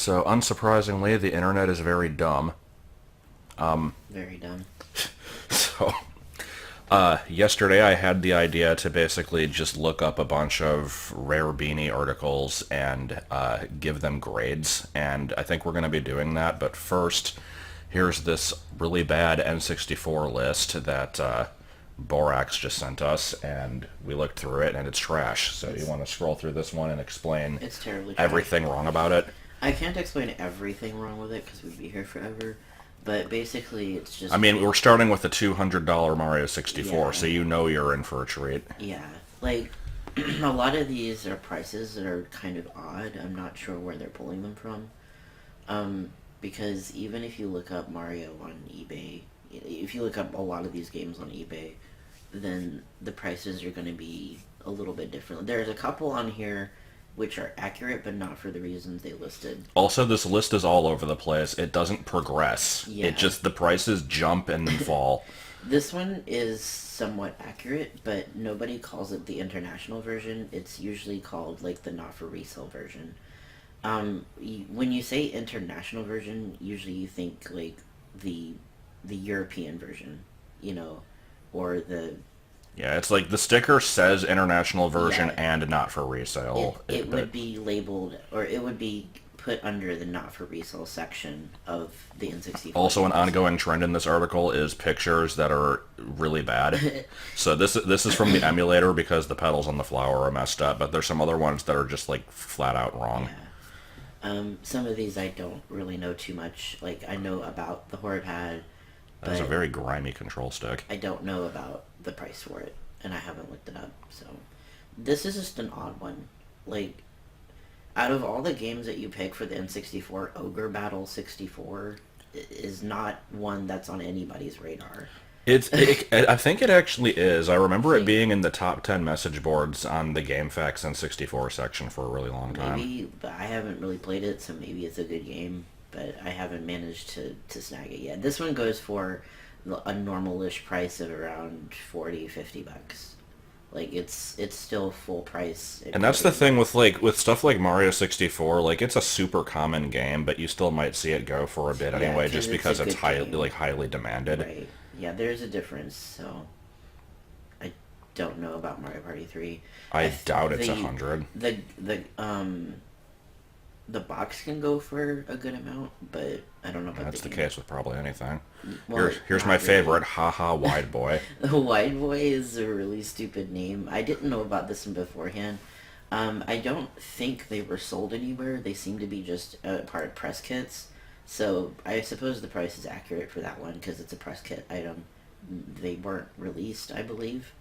So, unsurprisingly, the internet is very dumb. Very dumb. So, yesterday I had the idea to basically just look up a bunch of rare Beanie articles and give them grades, and I think we're going to be doing that, but first, here's this really bad N64 list that Borax just sent us, and we looked through it, and it's trash. So you want to scroll through this one and explain It's terribly trash. everything wrong about it? I can't explain everything wrong with it because we'd be here forever. But basically, it's just. I mean, we're starting with the $200 Mario 64, Yeah. so you know you're in for a treat. Yeah. Like, a lot of these are prices that are kind of odd. I'm not sure where they're pulling them from. Because even if you look up Mario on eBay, if you look up a lot of these games on eBay, then the prices are going to be a little bit different. There's a couple on here which are accurate, but not for the reasons they listed. Also, this list is all over the place. It doesn't progress. Yeah. It just, the prices jump and then fall. This one is somewhat accurate, but nobody calls it the international version. It's usually called like the not for resale version. When you say international version, usually you think like the European version, you know, or the Yeah, it's like the sticker says international version Yeah. and not for resale. it but would be labeled, or it would be put under the not for resale section of the N64. also, an games. ongoing trend in this article is pictures that are really bad. So this is from the emulator because the petals on the flower are messed up, but there's some other ones that are just like flat out wrong. Yeah. Some of these I don't really know too much. Like, I know about the Horror Pad, That's a but very grimy control stick. I don't know about the price for it, and I haven't looked it up. So, this is just an odd one. Like, out of all the games that you pick for the N64, Ogre Battle 64 is not one that's on anybody's radar. I think it actually is. I remember it Think- being in the top 10 message boards on the GameFAQs N64 section for a really long time. Maybe, but I haven't really played it, so maybe it's a good game, but I haven't managed to snag it yet. This one goes for a normal-ish price of around 40-50 bucks. Like, it's still full price. And that's the thing with stuff like Mario 64, like it's a super common game, but you still might see it go for a bit Yeah, anyway 'cause just it's because a it's good game. highly demanded. Right. Yeah, there's a difference, so I don't know about Mario Party 3. I th- doubt it's the- 100. The box can go for a good amount, but I don't know about That's the game. case with probably anything. Well, Here's not my really. favorite, haha wide boy. The Wide Boy is a really stupid name. I didn't know about this one beforehand. I don't think they were sold anywhere. They seem to be just part of press kits. So I suppose the price is accurate for that one because it's a press kit item. They weren't released, I believe.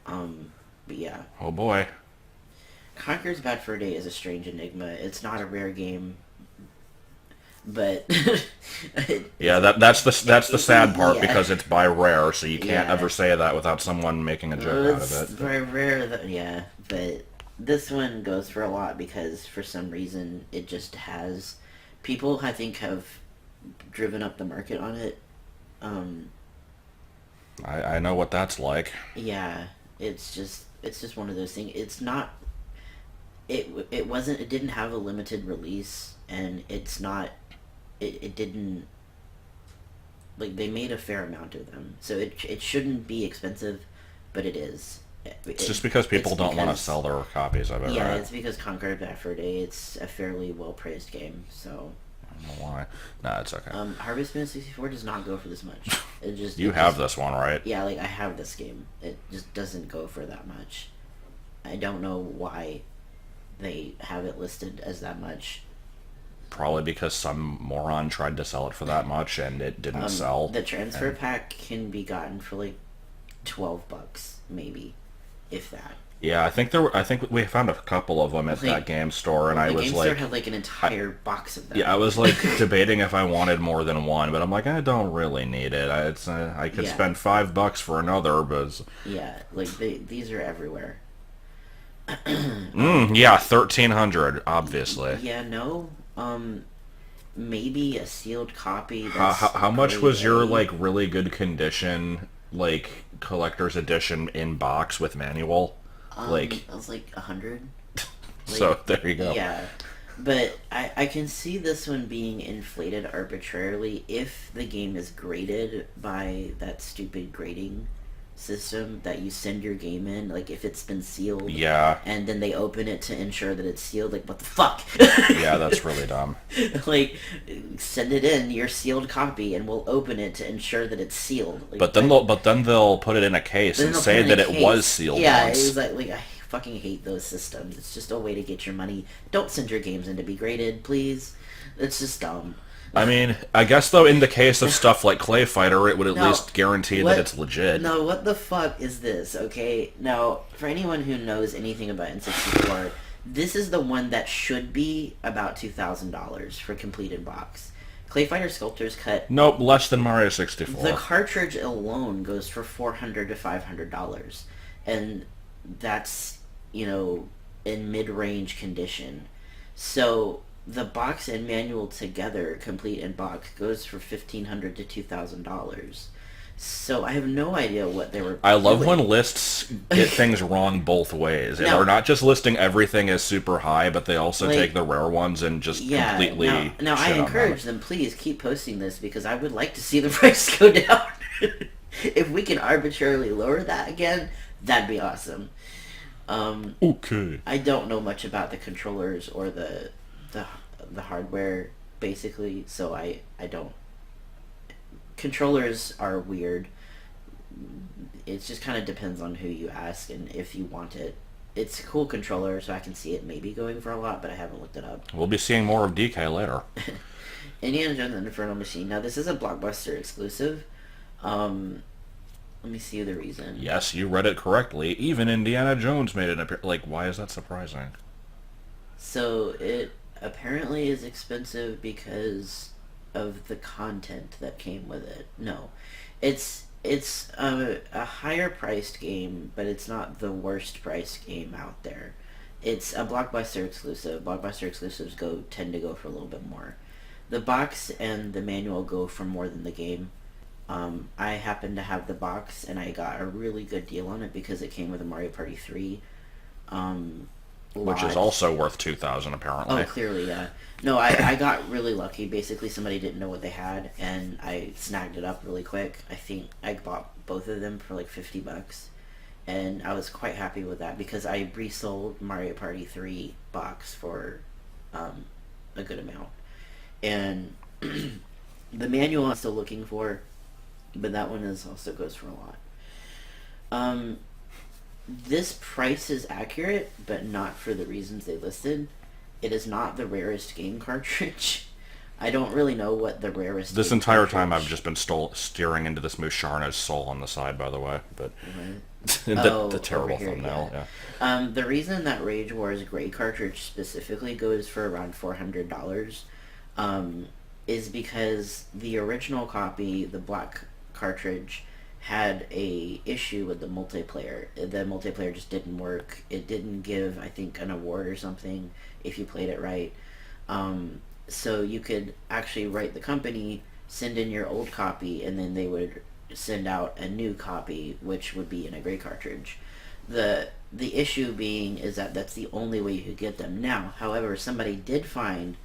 But yeah, Oh boy. Conker's Bad Fur Day is a strange enigma. It's not a rare game, but Yeah, that's the sad part Yeah. because it's by Rare, so you can't Yeah. ever say that without someone making a joke out It's of it. very rare that, yeah, but this one goes for a lot because for some reason it just has people I think have driven up the market on it. I know what that's like. Yeah, it's just one of those things. It's not it didn't have a limited release, and it's not it didn't, like, they made a fair amount of them, so it shouldn't be expensive, but it is. It's just because people don't want to sell their copies of it, Yeah, right? it's because Conquer Bad Fur Day, it's a fairly well praised game, so I don't know why. Nah, it's okay. Harvest Moon 64 does not go for this much. It just You it have just- this one, right? Yeah, like, I have this game. It just doesn't go for that much. I don't know why they have it listed as that much. Probably because some moron tried to sell it for that much and it didn't sell. The transfer pack can be gotten for like $12, maybe, if that. Yeah, I think we found a couple of them at Like, that game store, and I the was game store like, had like an entire box of them. yeah, I was like debating if I wanted more than one, but I'm like, I don't really need it. I could Yeah. spend $5 for another, but Yeah, like these are everywhere. yeah, 1,300, obviously. Yeah, no. Maybe a sealed copy. How much grade was your A. like really good condition, like collector's edition in box with manual? Like, I was like 100. so there you go. Yeah, But I can see this one being inflated arbitrarily if the game is graded by that stupid grading system that you send your game in. Like, if it's been sealed Yeah. and then they open it to ensure that it's sealed. Like, what the fuck? Yeah, that's really dumb. Like, send it in, your sealed copy, and we'll open it to ensure that it's sealed. Like, But then they'll put it in a case and say that it was sealed Yeah, once. like I fucking hate those systems. It's just a way to get your money. Don't send your games in to be graded, please. It's just dumb. I mean, I guess though in the case of stuff like Clay Fighter, it would at No, least guarantee that it's legit. No, what the fuck is this? Okay, now for anyone who knows anything about N64, this is the one that should be about $2,000 for completed box. Clay Fighter Sculptor's Cut. Nope, less than Mario 64. The cartridge alone goes for $400 to $500, and that's, in mid-range condition. So the box and manual together, complete in box, goes for $1,500 to $2,000. So I have no idea what they were. I love doing. when lists get things wrong both ways. And No. they're not just listing everything as super high, but they also Like, take the rare ones and just completely Now I shit on encourage them. them. Please keep posting this because I would like to see the price go down. If we can arbitrarily lower that again, that'd be awesome. Okay. I don't know much about the controllers or the hardware basically, so I don't. Controllers are weird. It just kind of depends on who you ask and if you want it. It's a cool controller, so I can see it maybe going for a lot, but I haven't looked it up. We'll be seeing more of DK later. Indiana Jones and the Infernal Machine. Now, this is a Blockbuster exclusive. Let me see the reason. Yes, you read it correctly. Even Indiana Jones made an appearance. Like, why is that surprising? So, it apparently is expensive because of the content that came with it. No. It's a higher priced game, but it's not the worst priced game out there. It's a Blockbuster exclusive. Blockbuster exclusives tend to go for a little bit more. The box and the manual go for more than the game. I happen to have the box, and I got a really good deal on it because it came with a Mario Party 3. Which is also worth $2,000 apparently. Oh, clearly, yeah. No, I got really lucky. Basically, somebody didn't know what they had, and I snagged it up really quick. I think I bought both of them for like $50, and I was quite happy with that because I resold Mario Party 3 box for a good amount. And the manual I'm still looking for, but that one also goes for a lot. This price is accurate, but not for the reasons they listed. It is not the rarest game cartridge. I don't really know what the rarest. This game entire cartridge. time I've just been steering into this Musharna's soul on the side, by the way. But Oh, the terrible over here, thumbnail. yeah. Yeah. The reason that Rage Wars Gray cartridge specifically goes for around $400 is because the original copy, the black cartridge, had a issue with the multiplayer. The multiplayer just didn't work. It didn't give, I think, an award or something if you played it right. So you could actually write the company, send in your old copy, and then they would send out a new copy, which would be in a gray cartridge. The issue being is that that's the only way you could get them. Now, however, somebody did find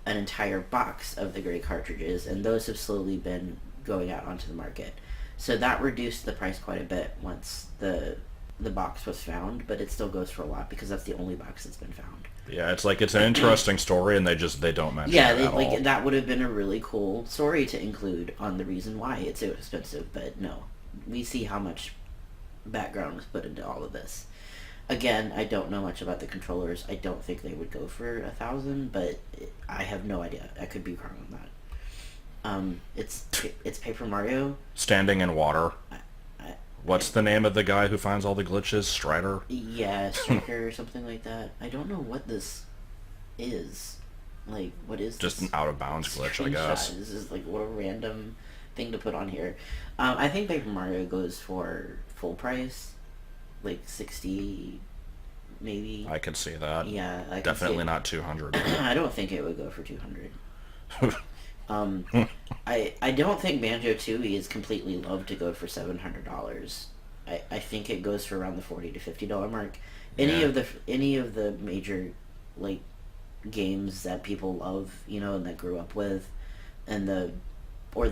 an entire box of the gray cartridges, and those have slowly been going out onto the market. So that reduced the price quite a bit once the box was found, but it still goes for a lot because that's the only box that's been found. Yeah, it's like it's an interesting story, and they don't mention Yeah, it at all. that would have been a really cool story to include on the reason why it's so expensive, but no. We see how much background was put into all of this. Again, I don't know much about the controllers. I don't think they would go for $1,000, but I have no idea. I could be wrong on that. It's Paper Mario. Standing in water. I, What's the name of the guy who finds all the glitches? Strider? Yeah, Striker or something like that. I don't know what this is. Like, what is Just this an out-of-bounds glitch, I screenshot? guess. This is like what a random thing to put on here. I think Paper Mario goes for full price, like 60, maybe. I could see that. Yeah, I can see Definitely it. not 200. I don't think it would go for 200. I don't think Banjo-Tooie is completely loved to go for $700. I think it goes for around the $40 to $50 mark. Any Yeah. of the major like games that people love, and that grew up with, and the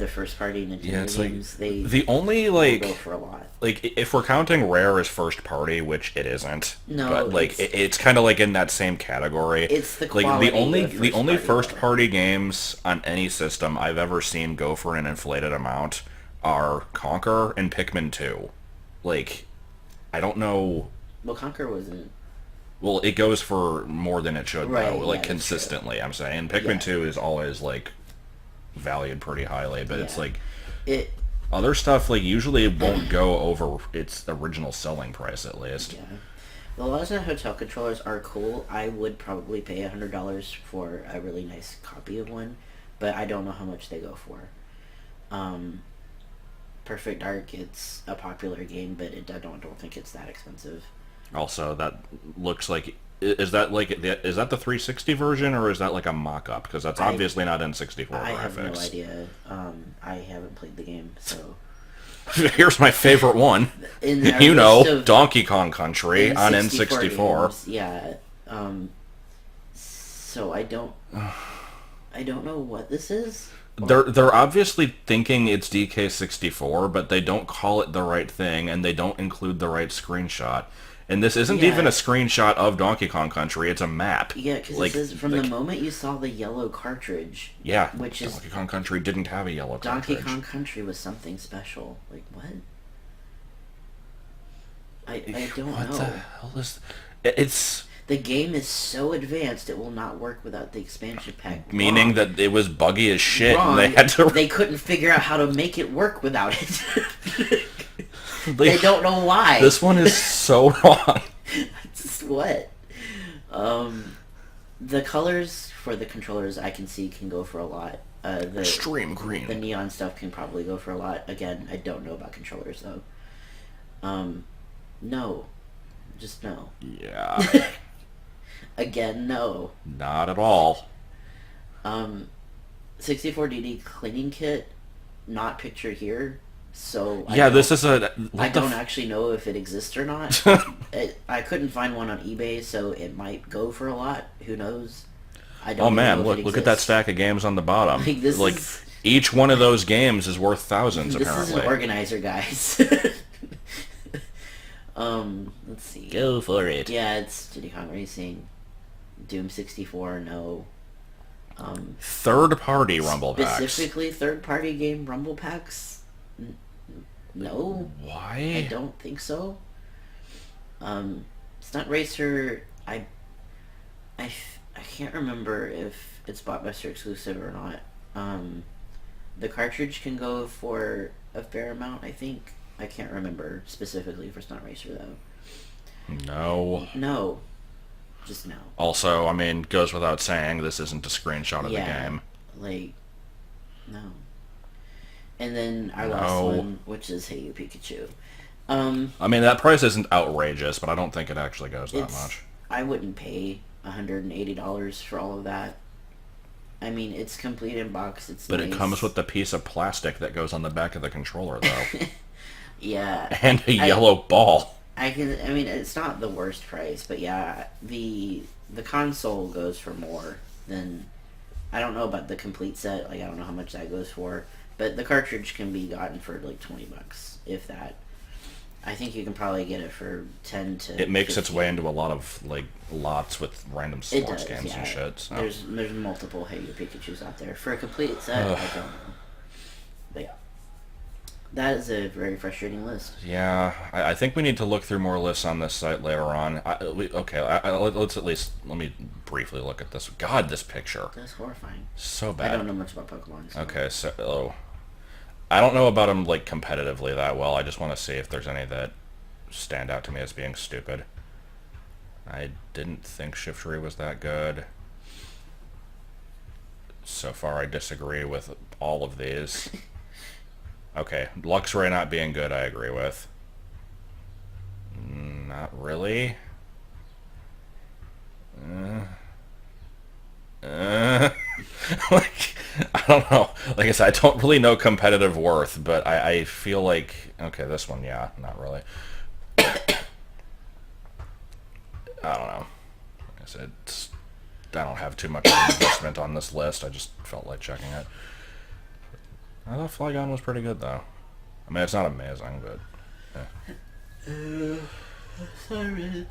first party Yeah, Nintendo it's like games, they the only will go for a lot. if we're counting Rare as first party, which it isn't, No, but it's kind of like in that same category. it's the Like quality of the first only party first though. party games on any system I've ever seen go for an inflated amount are Conquer and Pikmin 2. Like, I don't know. Well, Conquer wasn't Well, it goes for more than it should though, right. like Yeah, that's true. consistently. I'm saying Pikmin Yeah, 2 is always like valued pretty highly, but it's yeah. like It other stuff like usually it won't go over its original selling price at least. yeah. The Laza Hotel controllers are cool. I would probably pay $100 for a really nice copy of one, but I don't know how much they go for. Um, Perfect Dark, it's a popular game, but I don't think it's that expensive. Also, that looks like is that the 360 version or is that like a mock-up? Because that's I obviously not N64 I have no graphics. idea. I haven't played the game, so Here's my favorite one. in our You list know, of Donkey Kong Country on N64 N64. games, yeah. So I don't know what this is. They're obviously thinking it's DK64, but they don't call it the right thing, and they don't include the right screenshot. And this isn't even a Yeah, screenshot of Donkey Kong Country; it's a map. yeah, because it Like, says from the moment you saw the yellow cartridge, yeah, which is Donkey Kong Country didn't have a yellow Donkey cartridge. Kong Country was something special. Like what? I don't What the know. hell is? It's The game is so advanced it will not work without the expansion pack. meaning Wrong. that it was buggy as shit, and they Wrong. had to. They couldn't figure out how to make it work without it. They Like, don't know why. this one is so wrong. Just what? Um, the colors for the controllers I can see can go for a lot. Extreme The green. neon stuff can probably go for a lot. Again, I don't know about controllers though. No, just no. Yeah, Again, no. not at all. 64DD cleaning kit, not pictured here. So Yeah, this is a. I What the? don't actually know if it exists or not. I couldn't find one on eBay, so it might go for a lot. Who knows? I don't Oh even man, know if it look at that exists. stack of games on the bottom. Like this Like is each one of those games is worth thousands this is an apparently. organizer, guys. Let's see. Go for it. Yeah, it's Diddy Kong Racing, Doom 64. No. Third party Rumble packs. Specifically, third-party game Rumble packs. No, I Why? don't think so. Stunt Racer, I can't remember if it's Blockbuster exclusive or not. The cartridge can go for a fair amount, I think. I can't remember specifically for Stunt Racer though. No. No, just no. Also, I mean, goes without saying, this isn't a screenshot of the Yeah, game. like no. And then our No. last one, which is Hey You Pikachu. I mean, that price isn't outrageous, but I don't think it actually goes that It's much. I wouldn't pay $180 for all of that. I mean, it's complete in box. It's But nice. it comes with the piece of plastic that goes on the back of the controller, though. Yeah, And a yellow ball. I can. I mean, it's not the worst price, but yeah, the console goes for more than. I don't know about the complete set. Like, I don't know how much that goes for, but the cartridge can be gotten for like $20, if that. I think you can probably get it for 10 to. It makes its 15. way into a lot of, like, lots with random It sports does, games yeah. and shit, so. There's multiple Hey You Pikachu's out there for a complete set. I don't know, but yeah, that is a very frustrating list. Yeah, I think we need to look through more lists on this site later on. Let's at least, let me briefly look at this. God, this picture. That's horrifying. So I bad. don't know much about Pokemon. So. Okay, so I don't know about them like competitively that well. I just want to see if there's any that stand out to me as being stupid. I didn't think Shiftry was that good. So far, I disagree with all of these. Okay, Luxray not being good, I agree with. Not really. Like, I don't know. Like I said, I don't really know competitive worth, but I feel like, okay, this one, yeah, not really. I don't know. Like I said, don't have too much of an investment on this list. I just felt like checking it. I thought Flygon was pretty good, though. I mean, it's not amazing, but... Yeah. Sorry.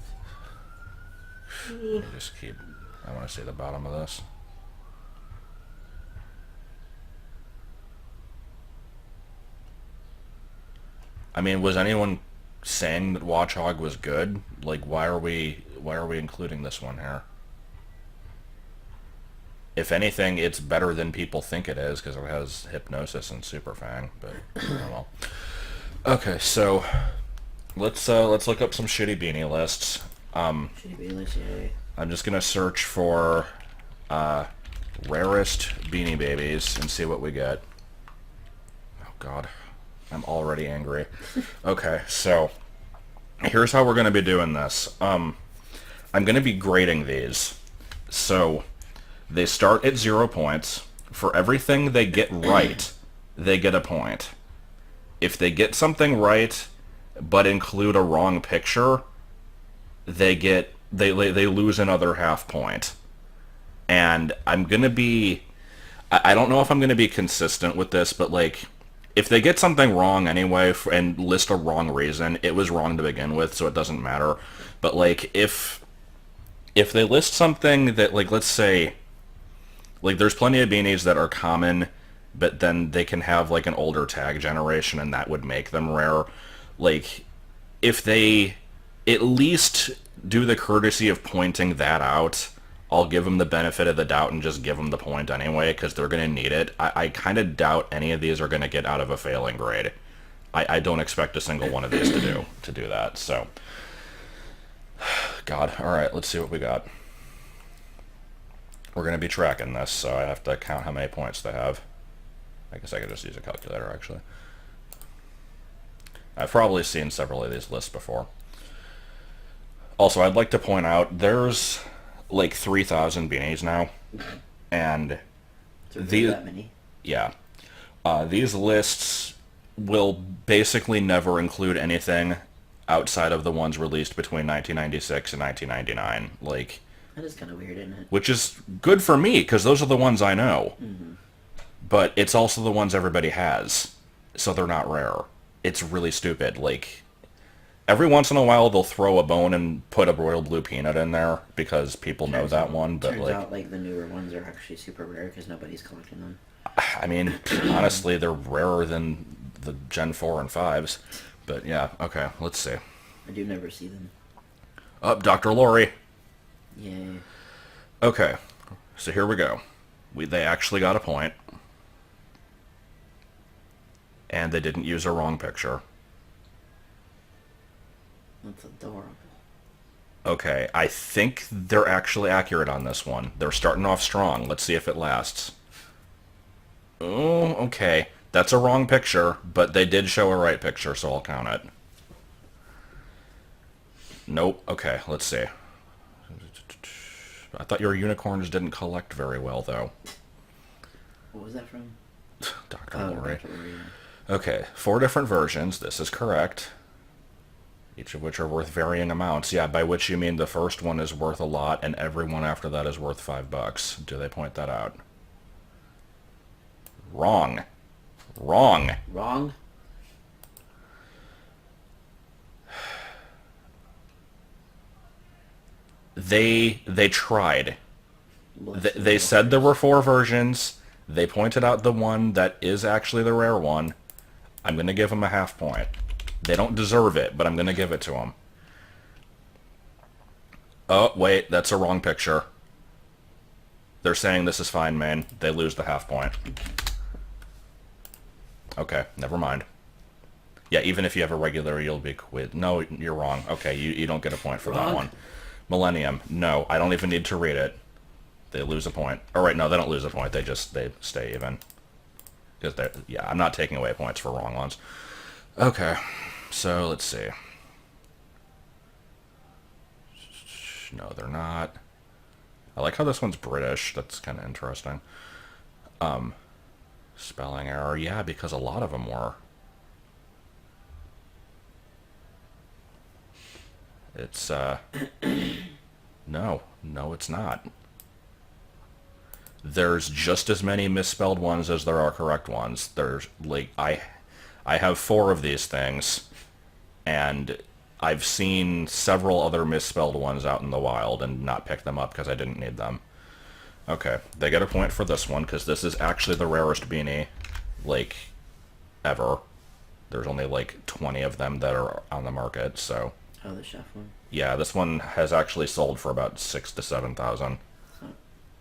Just keep... I want to see the bottom of this. I mean, was anyone saying that Watchog was good? Like, why are we including this one here? If anything, it's better than people think it is because it has Hypnosis and Super Fang. But oh well. Okay, so let's look up some shitty beanie lists. Shitty beanie lists, yeah. I'm just gonna search for rarest Beanie Babies and see what we get. Oh God, I'm already angry. Okay, so here's how we're gonna be doing this. I'm gonna be grading these. So they start at 0 points. For everything they get right, they get a point. If they get something right but include a wrong picture, they lose another half point. And I'm gonna be... I don't know if I'm gonna be consistent with this, but like, if they get something wrong anyway and list a wrong reason, it was wrong to begin with, so it doesn't matter. But like, if they list something that, like, let's say, like, there's plenty of beanies that are common, but then they can have, like, an older tag generation, and that would make them rare. Like, if they at least do the courtesy of pointing that out, I'll give them the benefit of the doubt and just give them the point anyway, because they're going to need it. I kind of doubt any of these are going to get out of a failing grade. I don't expect a single one of these to do that, so... God, alright, let's see what we got. We're going to be tracking this, so I have to count how many points they have. I guess I could just use a calculator, actually. I've probably seen several of these lists before. Also, I'd like to point out, there's like 3,000 beanies now, and that many? Yeah. These lists will basically never include anything outside of the ones released between 1996 and 1999. Like... That is kind of weird, isn't it? Which is good for me, because those are the ones I know. Mm-hmm. But it's also the ones everybody has, so they're not rare. It's really stupid. Like, every once in a while they'll throw a bone and put a royal blue peanut in there, because people know that one. But turns out, like, the newer ones are actually super rare, because nobody's collecting them. I mean, honestly, they're rarer than the Gen 4 and 5s. But yeah, okay, let's see. I do never see them. Up, Dr. Lori. Yay. Okay, so here we go. They actually got a point. And they didn't use a wrong picture. That's adorable. Okay, I think they're actually accurate on this one. They're starting off strong. Let's see if it lasts. Oh, okay. That's a wrong picture, but they did show a right picture, so I'll count it. Nope. Okay, let's see. I thought your unicorns didn't collect very well, though. What was that from? Dr. Lori. Dr. Lori, yeah. Okay, 4 different versions. This is correct. Each of which are worth varying amounts. Yeah, by which you mean the first one is worth a lot, and every one after that is worth $5. Do they point that out? Wrong. Wrong. Wrong? They tried. They said there were 4 versions. They pointed out the one that is actually the rare one. I'm going to give them a half point. They don't deserve it, but I'm going to give it to them. Oh, wait, that's a wrong picture. They're saying this is fine, man. They lose the half point. Okay, never mind. Yeah, even if you have a regular, you'll be quit. No, you're wrong. Okay, you don't get a point for that one. Millennium. No, I don't even need to read it. They lose a point. All right, no, they don't lose a point. They stay even. Because yeah, I'm not taking away points for wrong ones. Okay, so let's see. No, they're not. I like how this one's British. That's kind of interesting. Spelling error. Yeah, because a lot of them were. It's, no, it's not. There's just as many misspelled ones as there are correct ones. There's like I have 4 of these things, and I've seen several other misspelled ones out in the wild and not picked them up because I didn't need them. Okay, they get a point for this one because this is actually the rarest beanie, like, ever. There's only like 20 of them that are on the market, so Oh, the chef one. yeah, this one has actually sold for about 6 to 7 thousand. Oh,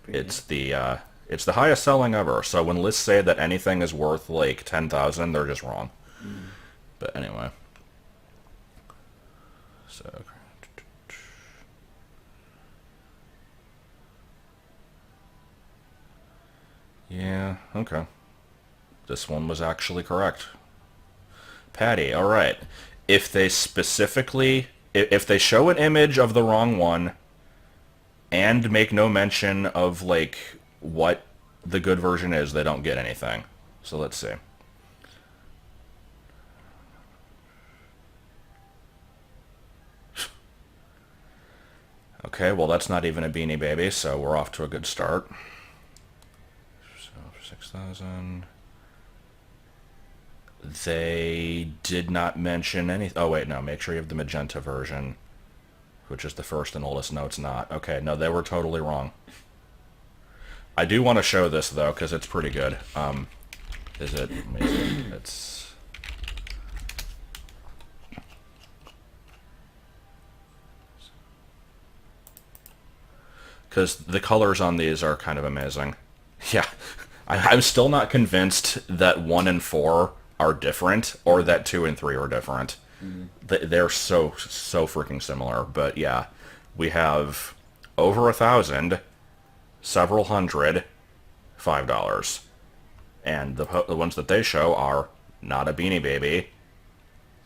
pretty It's the highest selling ever. So when lists say that anything is worth like 10,000, they're just wrong. But anyway, so yeah, okay. This one was actually correct. Patty, all right. If they specifically, if they show an image of the wrong one and make no mention of like what the good version is, they don't get anything. So let's see. Okay, well that's not even a Beanie Baby, so we're off to a good start. So 6,000. They did not mention any. Oh wait, no. Make sure you have the magenta version, which is the first and oldest. No, it's not. Okay, no, they were totally wrong. I do want to show this though because it's pretty good. Is it? It's. Because the colors on these are kind of amazing. Yeah, I'm still not convinced that 1 and 4 are different or that 2 and 3 are different. They're so freaking similar. But yeah, we have over 1,000, several hundred, $5, and the ones that they show are not a Beanie Baby,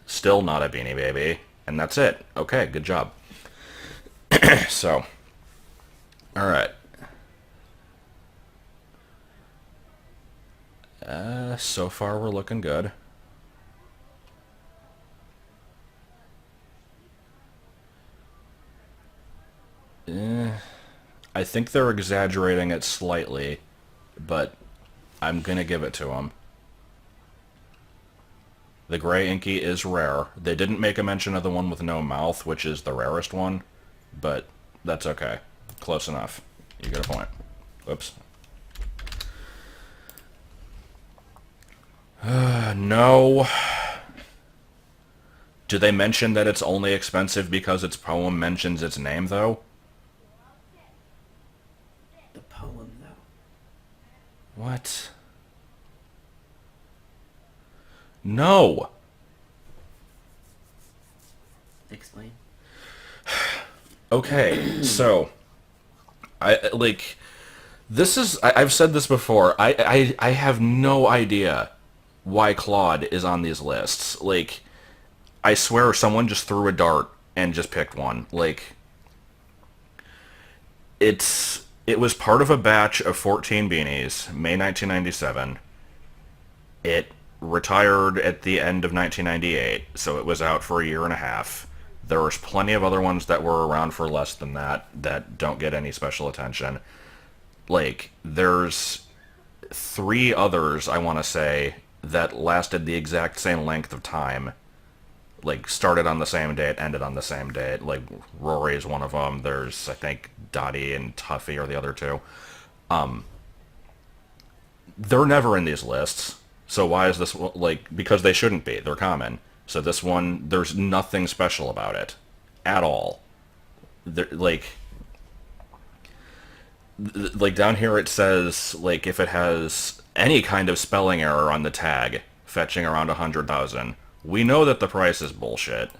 still not a Beanie Baby, and that's it. Okay, good job. So, all right. So far we're looking good. I think they're exaggerating it slightly, but I'm gonna give it to them. The gray inky is rare. They didn't make a mention of the one with no mouth, which is the rarest one, but that's okay. Close enough. You get a point. Whoops. No. Do they mention that it's only expensive because its poem mentions its name, though? The poem, though. What? No. Explain. Okay, so this is I've said this before. I have no idea why Claude is on these lists. Like, I swear someone just threw a dart and just picked one. Like, it was part of a batch of 14 beanies, May 1997. It retired at the end of 1998, so it was out for a year and a half. There was plenty of other ones that were around for less than that don't get any special attention. Like, there's 3 others, I want to say, that lasted the exact same length of time. Like, started on the same date, ended on the same date. Like, Rory is one of them. There's, I think, Dottie and Tuffy are the other 2. They're never in these lists. So why is this, like, because they shouldn't be. They're common. So this one, there's nothing special about it. At all. Like down here it says, like, if it has any kind of spelling error on the tag, fetching around 100,000. We know that the price is bullshit.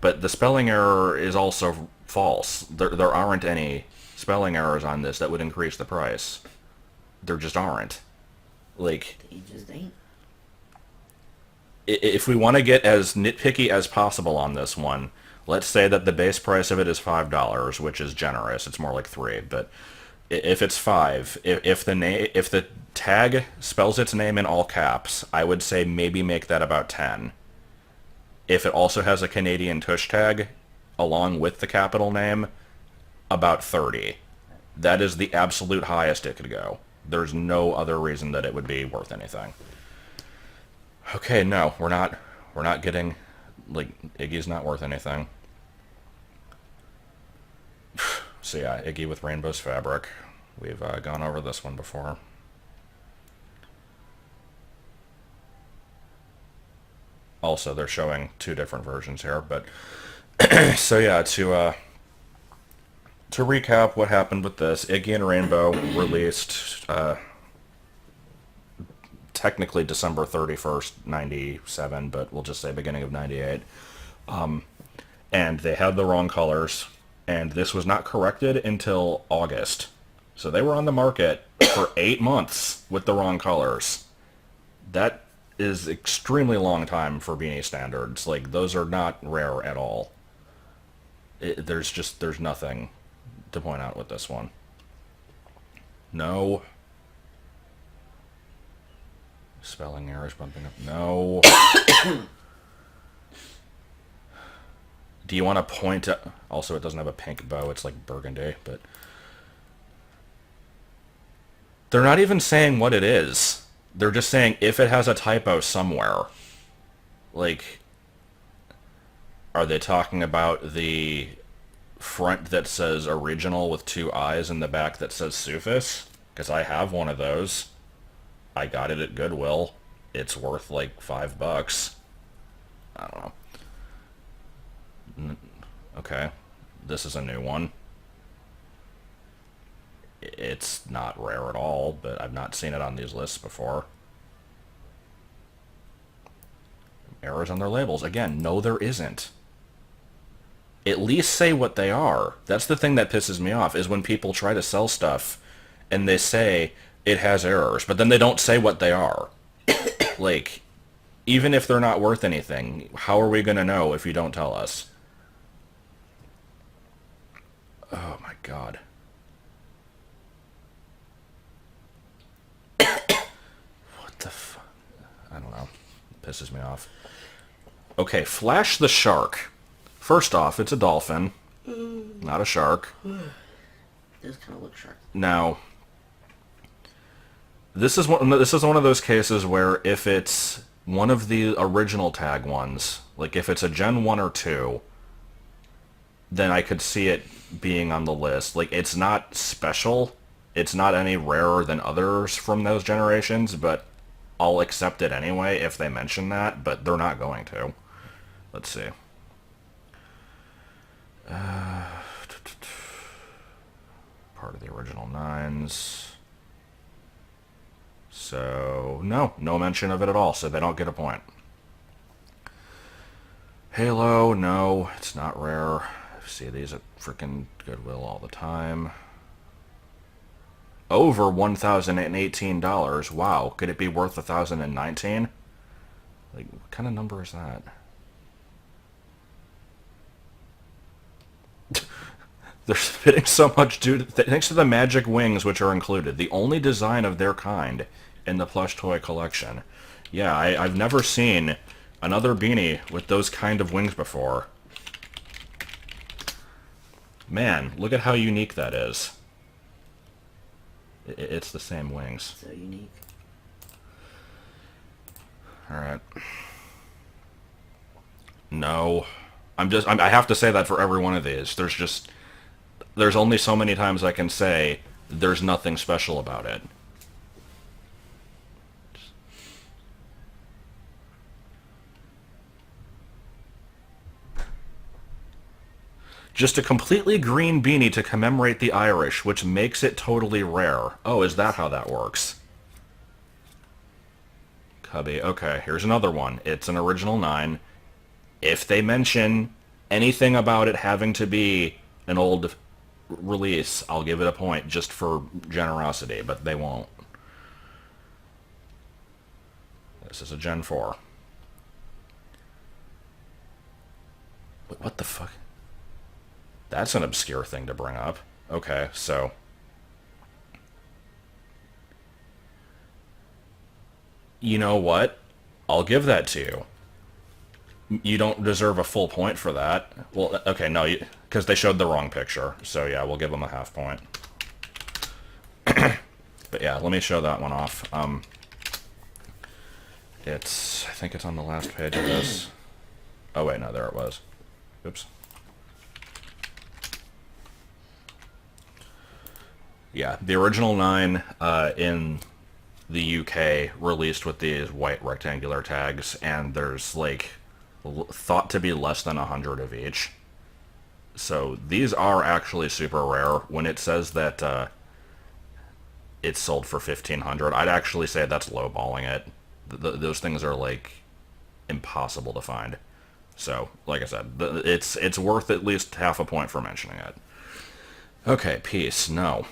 But the spelling error is also false. There aren't any spelling errors on this that would increase the price. There just aren't. Like, They just ain't. if we want to get as nitpicky as possible on this one, let's say that the base price of it is $5, which is generous. It's more like 3, but if it's 5, if the tag spells its name in all caps, I would say maybe make that about 10. If it also has a Canadian tush tag along with the capital name, about 30. That is the absolute highest it could go. There's no other reason that it would be worth anything. Okay, no, we're not getting, like, Iggy's not worth anything. So yeah, Iggy with Rainbow's Fabric. We've gone over this one before. Also, they're showing two different versions here, but so yeah, to recap what happened with this, Iggy and Rainbow released technically December 31st, 97, but we'll just say beginning of 98. And they had the wrong colors, and this was not corrected until August. So they were on the market for 8 months with the wrong colors. That is extremely long time for Beanie standards. Like, those are not rare at all. There's nothing to point out with this one. No. Spelling errors bumping up. No. Do you want to point at... Also, it doesn't have a pink bow. It's like burgundy, but... They're not even saying what it is. They're just saying if it has a typo somewhere. Like... Are they talking about the front that says original with 2 eyes and the back that says Sufis? Because I have one of those. I got it at Goodwill. It's worth like $5. I don't know. Okay. This is a new one. It's not rare at all, but I've not seen it on these lists before. Errors on their labels. Again, no there isn't. At least say what they are. That's the thing that pisses me off, is when people try to sell stuff and they say it has errors, but then they don't say what they are. Like, even if they're not worth anything, how are we going to know if you don't tell us? Oh my god. What the fuck? I don't know. It pisses me off. Okay, Flash the Shark. First off, it's a dolphin, not a shark. It does kind of look shark. Now, this is one of those cases where if it's one of the original tag ones, like if it's a Gen 1 or 2, then I could see it being on the list. Like, it's not special. It's not any rarer than others from those generations, but I'll accept it anyway if they mention that, but they're not going to. Let's see. Part of the original 9s. So, no mention of it at all, so they don't get a point. Halo, no, it's not rare. I see these at freaking Goodwill all the time. Over $1,018. Wow, could it be worth $1,019? Like, what kind of number is that? They're spitting so much thanks to the magic wings which are included. The only design of their kind in the plush toy collection. Yeah, I've never seen another Beanie with those kind of wings before. Man, look at how unique that is. It's the same wings. So unique. Alright. No. I have to say that for every one of these. There's only so many times I can say there's nothing special about it. Just a completely green beanie to commemorate the Irish, which makes it totally rare. Oh, is that how that works? Cubby. Okay, here's another one. It's an original 9. If they mention anything about it having to be an old release, I'll give it a point just for generosity, but they won't. This is a Gen 4. What the fuck? That's an obscure thing to bring up. Okay, so... You know what? I'll give that to you. You don't deserve a full point for that. Well, okay, no, because they showed the wrong picture. So yeah, we'll give them a half point. But yeah, let me show that one off. I think it's on the last page of this. Oh wait, no, there it was. Oops. Yeah, the original 9 in the UK released with these white rectangular tags, and there's like thought to be less than 100 of each. So these are actually super rare. When it says that it's sold for 1,500, I'd actually say that's lowballing it. Those things are like impossible to find. So, like I said, it's worth at least half a point for mentioning it. Okay, Peace. No,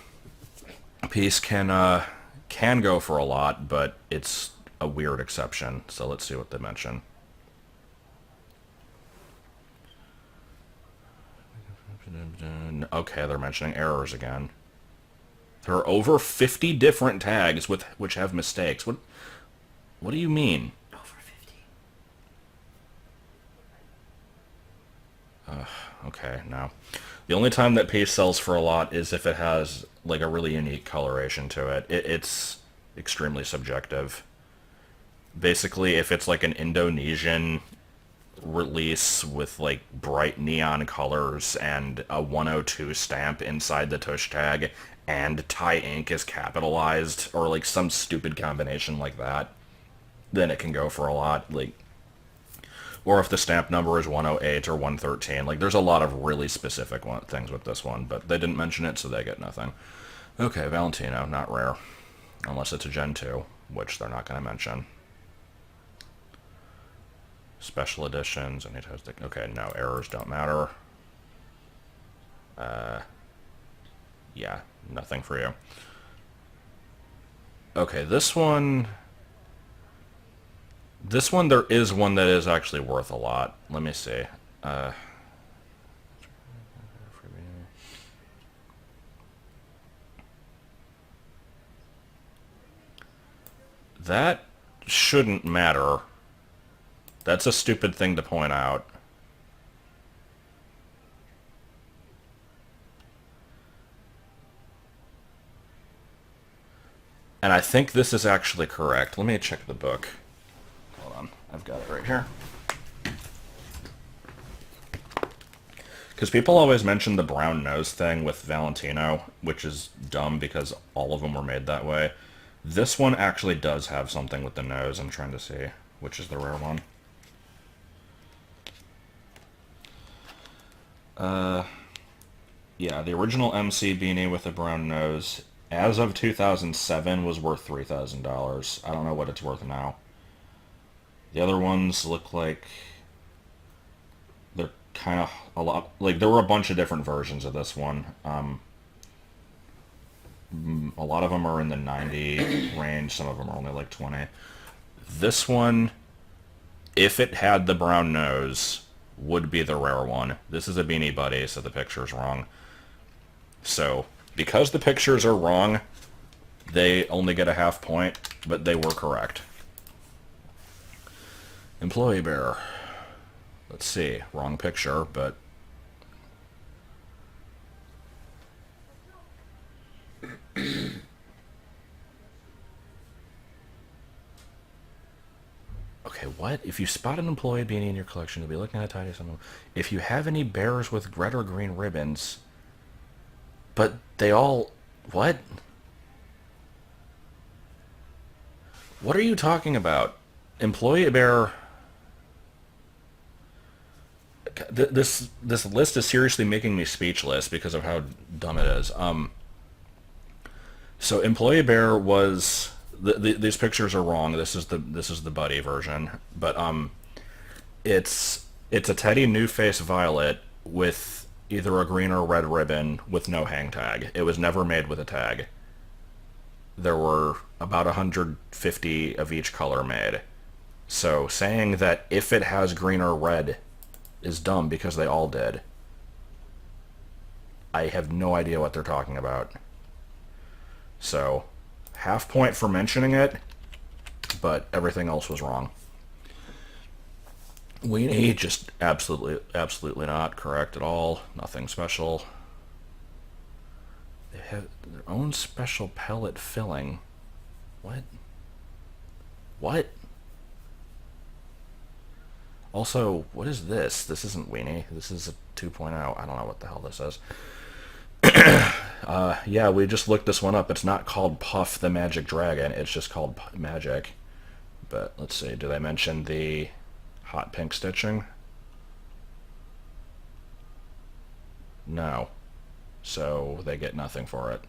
Peace can go for a lot, but it's a weird exception. So let's see what they mention. Okay, they're mentioning errors again. There are over 50 different tags which have mistakes. What do you mean? Over 50. Okay, no. The only time that Peace sells for a lot is if it has like a really unique coloration to it. It's extremely subjective. Basically, if it's like an Indonesian release with like bright neon colors and a 102 stamp inside the tush tag and Thai ink is capitalized or like some stupid combination like that, then it can go for a lot. Like, or if the stamp number is 108 or 113. Like, there's a lot of really specific things with this one, but they didn't mention it, so they get nothing. Okay, Valentino, not rare. Unless it's a Gen 2, which they're not going to mention. Special editions, okay, no, errors don't matter. Yeah, nothing for you. Okay, this one, there is one that is actually worth a lot. Let me see. That shouldn't matter. That's a stupid thing to point out. And I think this is actually correct. Let me check the book. Hold on. I've got it right here. Because people always mention the brown nose thing with Valentino, which is dumb because all of them were made that way. This one actually does have something with the nose. I'm trying to see which is the rare one. Yeah, the original MC Beanie with a brown nose, as of 2007, was worth $3,000. I don't know what it's worth now. The other ones look like they're kind of a lot... Like, there were a bunch of different versions of this one. A lot of them are in the 90 range. Some of them are only like 20. This one, if it had the brown nose, would be the rare one. This is a Beanie Buddy, so the picture's wrong. So, because the pictures are wrong, they only get a half point, but they were correct. Employee Bear. Let's see. Wrong picture, but... Okay, what? If you spot an employee beanie in your collection, you'll be looking at a tiny symbol. If you have any bears with red or green ribbons... But they all... What? What are you talking about? Employee Bear... This list is seriously making me speechless because of how dumb it is. So Employee Bear was... these pictures are wrong. This is the Buddy version. But it's a Teddy New Face Violet with either a green or red ribbon with no hang tag. It was never made with a tag. There were about 150 of each color made. So saying that if it has green or red is dumb because they all did. I have no idea what they're talking about. So, half point for mentioning it, but everything else was wrong. Weenie, just absolutely not correct at all. Nothing special. Their own special pellet filling. What? What? Also, what is this? This isn't Weenie. This is a 2.0. I don't know what the hell this is. Yeah, we just looked this one up. It's not called Puff the Magic Dragon. It's just called Magic. But let's see. Do they mention the hot pink stitching? No. So they get nothing for it.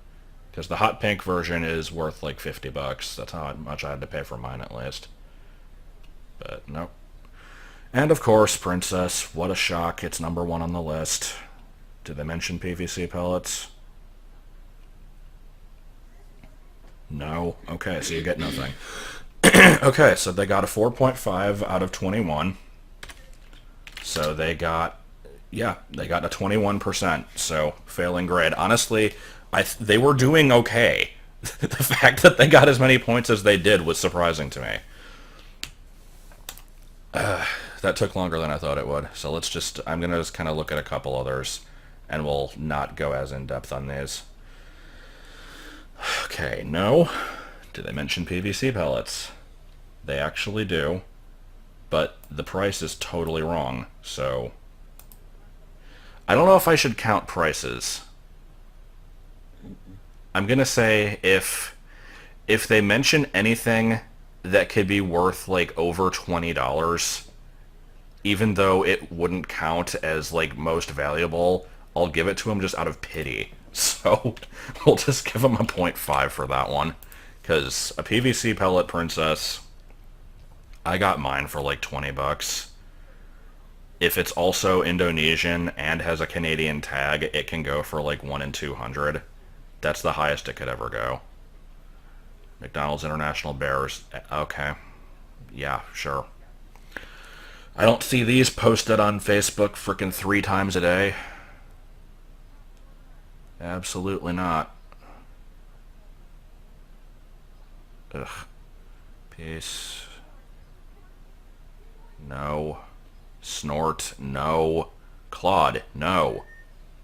Because the hot pink version is worth like $50. That's how much I had to pay for mine at least. But nope. And of course, Princess. What a shock. It's number 1 on the list. Did they mention PVC pellets? No. Okay, so you get nothing. Okay, so they got a 4.5 out of 21. So they got, yeah, they got a 21%. So failing grade. Honestly, they were doing okay. The fact that they got as many points as they did was surprising to me. That took longer than I thought it would. So I'm going to just kind of look at a couple others, and we'll not go as in-depth on these. Okay, no. Do they mention PVC pellets? They actually do, but the price is totally wrong, so I don't know if I should count prices. I'm going to say if they mention anything that could be worth like over $20, even though it wouldn't count as like most valuable, I'll give it to them just out of pity. So we'll just give them a 0.5 for that one. Because a PVC pellet Princess, I got mine for like $20. If it's also Indonesian and has a Canadian tag, it can go for like 1 in 200. That's the highest it could ever go. McDonald's International Bears. Okay. Yeah, sure. I don't see these posted on Facebook frickin' 3 times a day. Absolutely not. Ugh. Peace. No. Snort. No. Claude. No.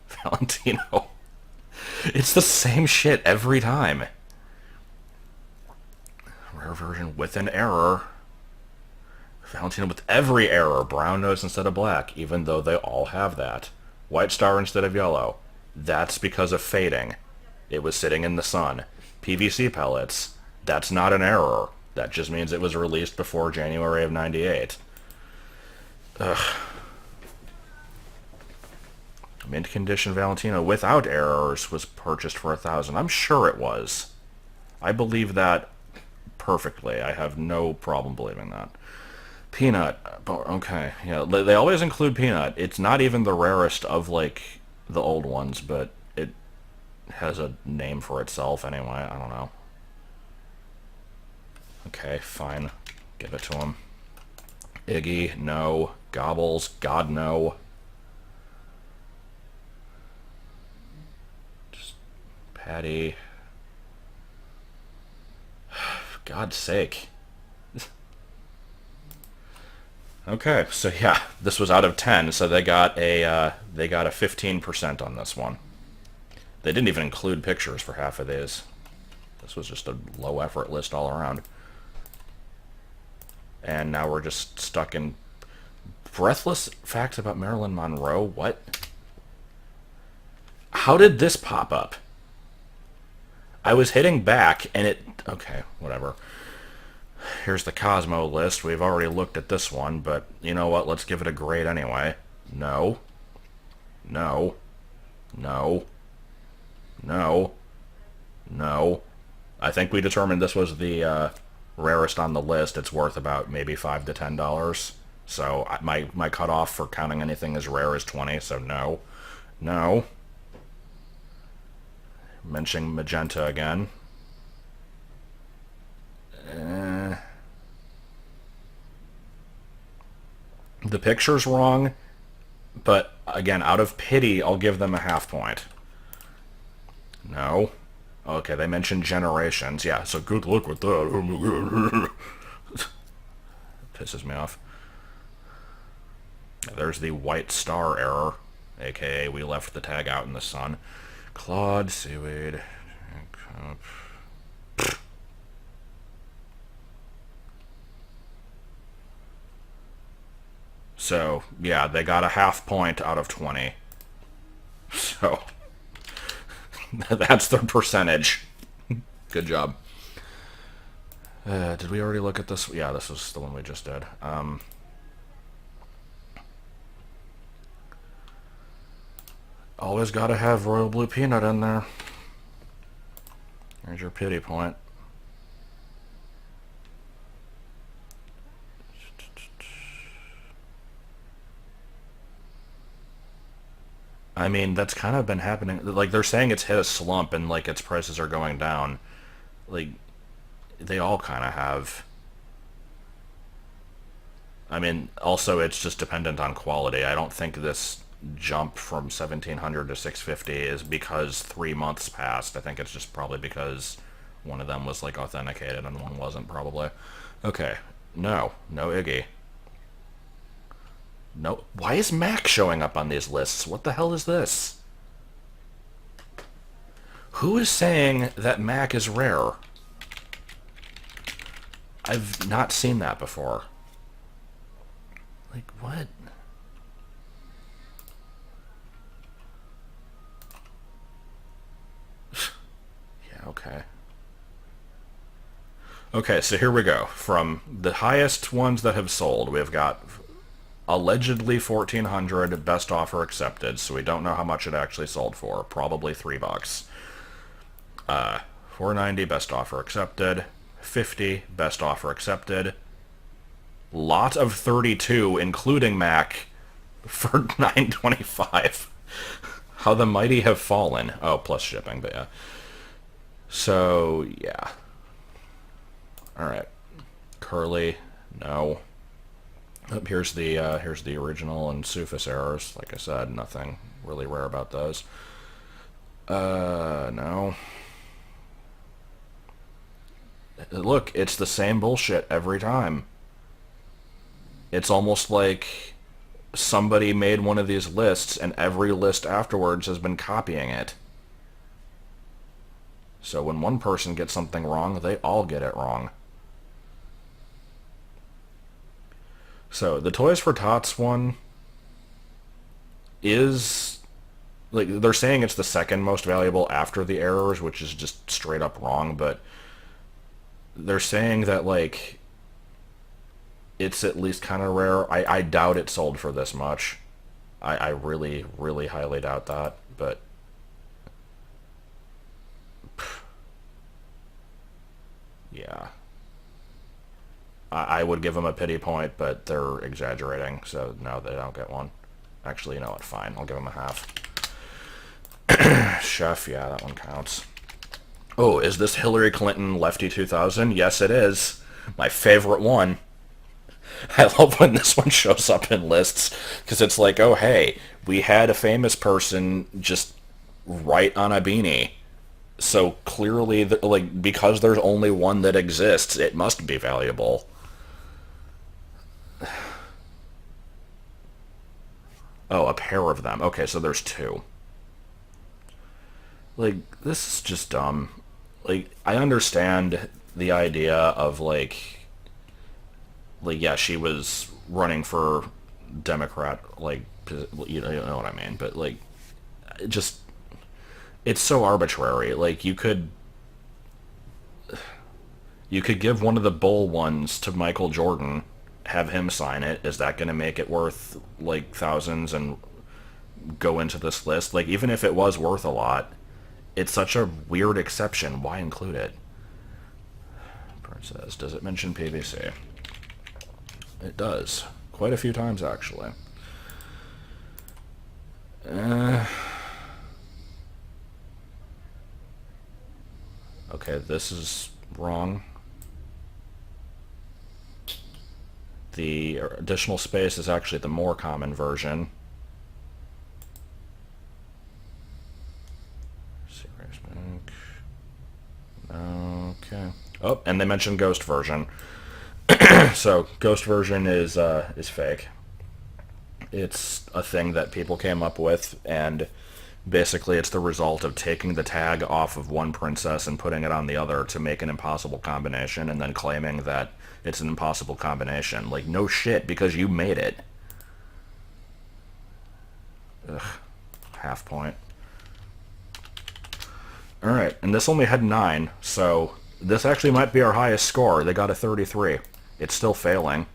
Valentino. It's the same shit every time. Rare version with an error. Valentino with every error. Brown nose instead of black, even though they all have that. White star instead of yellow. That's because of fading. It was sitting in the sun. PVC pellets. That's not an error. That just means it was released before January of 98. Ugh. Mint condition Valentino without errors was purchased for $1,000. I'm sure it was. I believe that perfectly. I have no problem believing that. Peanut. Okay. Yeah, they always include peanut. It's not even the rarest of, like, the old ones, but it has a name for itself anyway. I don't know. Okay, fine. Give it to him. Iggy, no. Gobbles, God, no. Just Patty. God's sake. Okay, so yeah, this was out of 10, so they got a 15% on this one. They didn't even include pictures for half of these. This was just a low effort list all around. And now we're just stuck in breathless facts about Marilyn Monroe. What? How did this pop up? I was hitting back and it... Okay, whatever. Here's the Cosmo list. We've already looked at this one, but you know what? Let's give it a grade anyway. No. No. No. No. No. I think we determined this was the rarest on the list. It's worth about maybe $5 to $10. So my cutoff for counting anything as rare is 20, so no. No. Mentioning magenta again. The picture's wrong, but again, out of pity, I'll give them a half point. No. Okay, they mentioned generations. Yeah, so good luck with that. Pisses me off. There's the white star error, aka we left the tag out in the sun. Clawed seaweed. So, yeah, they got a half point out of 20. So, that's their percentage. Good job. Did we already look at this? Yeah, this was the one we just did. Always gotta have royal blue peanut in there. There's your pity point. I mean, that's kind of been happening. Like, they're saying it's hit a slump and, like, its prices are going down. Like, they all kind of have. I mean, also, it's just dependent on quality. I don't think this jump from 1700 to 650 is because 3 months passed. I think it's just probably because one of them was, like, authenticated and one wasn't, probably. Okay. No. No Iggy. No. Why is Mac showing up on these lists? What the hell is this? Who is saying that Mac is rare? I've not seen that before. Like, what? Yeah, okay. Okay, so here we go. From the highest ones that have sold, we've got allegedly 1400 best offer accepted, so we don't know how much it actually sold for. Probably $3. 490 best offer accepted. 50 best offer accepted. Lot of 32, including Mac, for 925. How the mighty have fallen. Oh, plus shipping, but yeah. So, yeah. Alright. Curly, no. Oh, here's the original and Sufis errors. Like I said, nothing really rare about those. No. Look, it's the same bullshit every time. It's almost like somebody made one of these lists and every list afterwards has been copying it. So when one person gets something wrong, they all get it wrong. So the Toys for Tots one is, like, they're saying it's the second most valuable after the errors, which is just straight up wrong, but they're saying that, like, it's at least kind of rare. I doubt it sold for this much. I really, really highly doubt that, but yeah. I would give them a pity point, but they're exaggerating, so no, they don't get one. Actually, you know what, fine, I'll give them a half. Chef, yeah, that one counts. Oh, is this Hillary Clinton Lefty 2000? Yes, it is. My favorite one. I love when this one shows up in lists, because it's like, oh, hey, we had a famous person just write on a beanie. So clearly, like, because there's only one that exists, it must be valuable. Oh, a pair of them. Okay, so there's two. Like, this is just dumb. Like, I understand the idea of, like, yeah, she was running for Democrat, like, you know what I mean, but, like, just, it's so arbitrary. Like, you could give one of the bull ones to Michael Jordan, have him sign it. Is that going to make it worth, like, thousands and go into this list? Like, even if it was worth a lot, it's such a weird exception. Why include it? Says, does it mention PVC? It does. Quite a few times, actually. Okay, this is wrong. The additional space is actually the more common version. Serious Bank. Okay. Oh, and they mentioned Ghost version. So Ghost version is fake. It's a thing that people came up with, and Basically, it's the result of taking the tag off of one princess and putting it on the other to make an impossible combination, and then claiming that it's an impossible combination. Like, no shit, because you made it. Ugh. Half point. Alright, and this only had 9, so this actually might be our highest score. They got a 33. It's still failing.